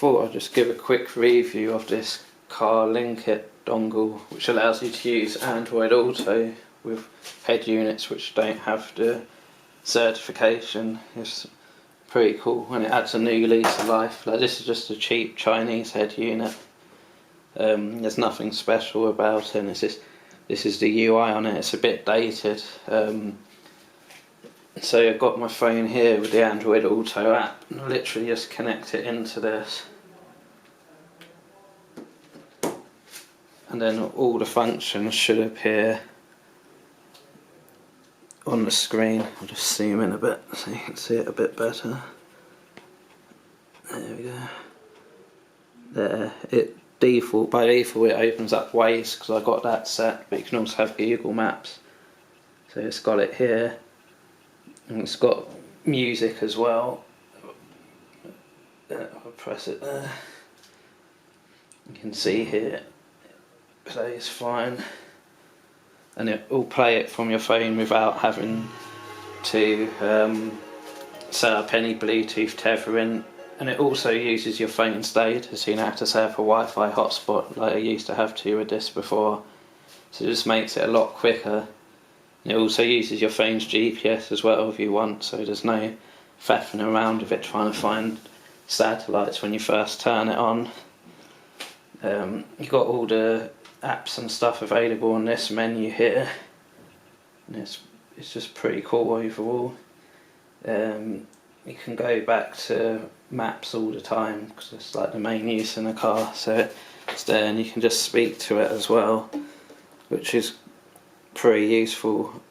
thought I'd just give a quick review of this Carplay dongle, which allows you to use Android Auto with head units which don't have the certification. It's pretty cool, and it adds a new lease of life. Like, this is just a cheap Chinese head unit. There's nothing special about it. This is the UI on it. It's a bit dated. So I've got my phone here with the Android Auto app, and I literally just connect it into this, and then all the functions should appear on the screen. I'll just zoom in a bit so you can see it a bit better. There we go. There, by default it opens up Waze because I got that set, but you can also have Google Maps. So it's got it here, and it's got music as well. I'll press it there. You can see here it plays fine, and it will play it from your phone without having to set up any Bluetooth tethering. And it also uses your phone's data, so you don't have to set up a Wi-Fi hotspot like I used to have to with this before. So it just makes it a lot quicker. It also uses your phone's GPS as well if you want, so there's no faffing around with it trying to find satellites when you first turn it on. You've got all the apps and stuff available on this menu here, and it's just pretty cool overall. You can go back to maps all the time because it's like the main use in a car, so it's there, and you can just speak to it as well, which is pretty useful.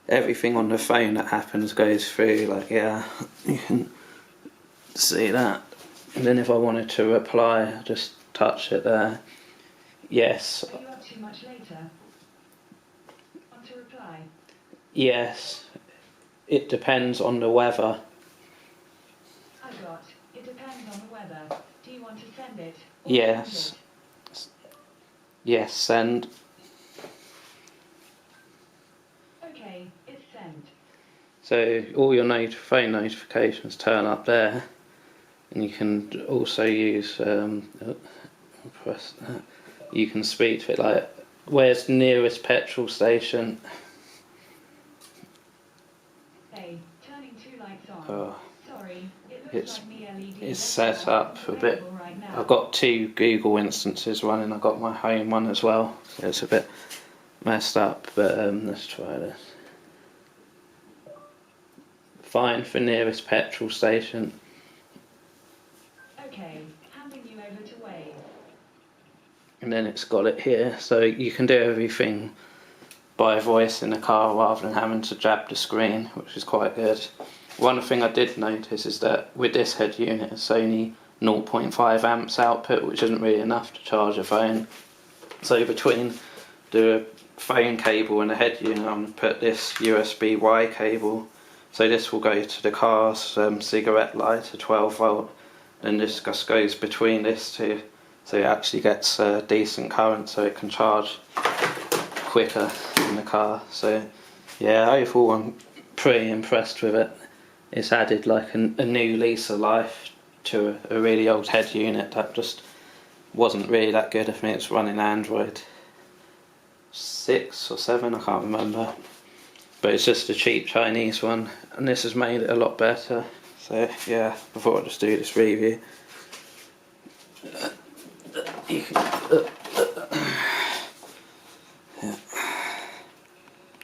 Everything on the phone that happens goes through, like, yeah, you can see that. And then if I wanted to reply, I just touch it there. Yes. Are you up too much later? Want to reply? Yes. It depends on the weather. I got. It depends on the weather. Do you want to send it? Yes. Yes, send. Okay, it's sent. So all your phone notifications turn up there, and you can also use press that. You can speak to it like, where's the nearest petrol station? Hey, turning 2 lights on. Oh, Sorry, it looks like me LED. it's set up a bit. Right now. I've got 2 Google instances running. I've got my home one as well, so it's a bit messed up, but let's try this. Find for nearest petrol station. Okay, handing you over to Wave. And then it's got it here, so you can do everything by voice in the car rather than having to jab the screen, which is quite good. One thing I did notice is that with this head unit it's only 0.5 amps output, which isn't really enough to charge a phone. So between the phone cable and the head unit, I'm going to put this USB-Y cable, so this will go to the car's cigarette lighter, 12 volt, and this just goes between this two, so it actually gets decent current, so it can charge quicker in the car. So yeah, overall I'm pretty impressed with it. It's added like a new lease of life to a really old head unit that just wasn't really that good. I think it's running Android 6 or 7, I can't remember, but it's just a cheap Chinese one, and this has made it a lot better. So yeah, before I just do this review, you can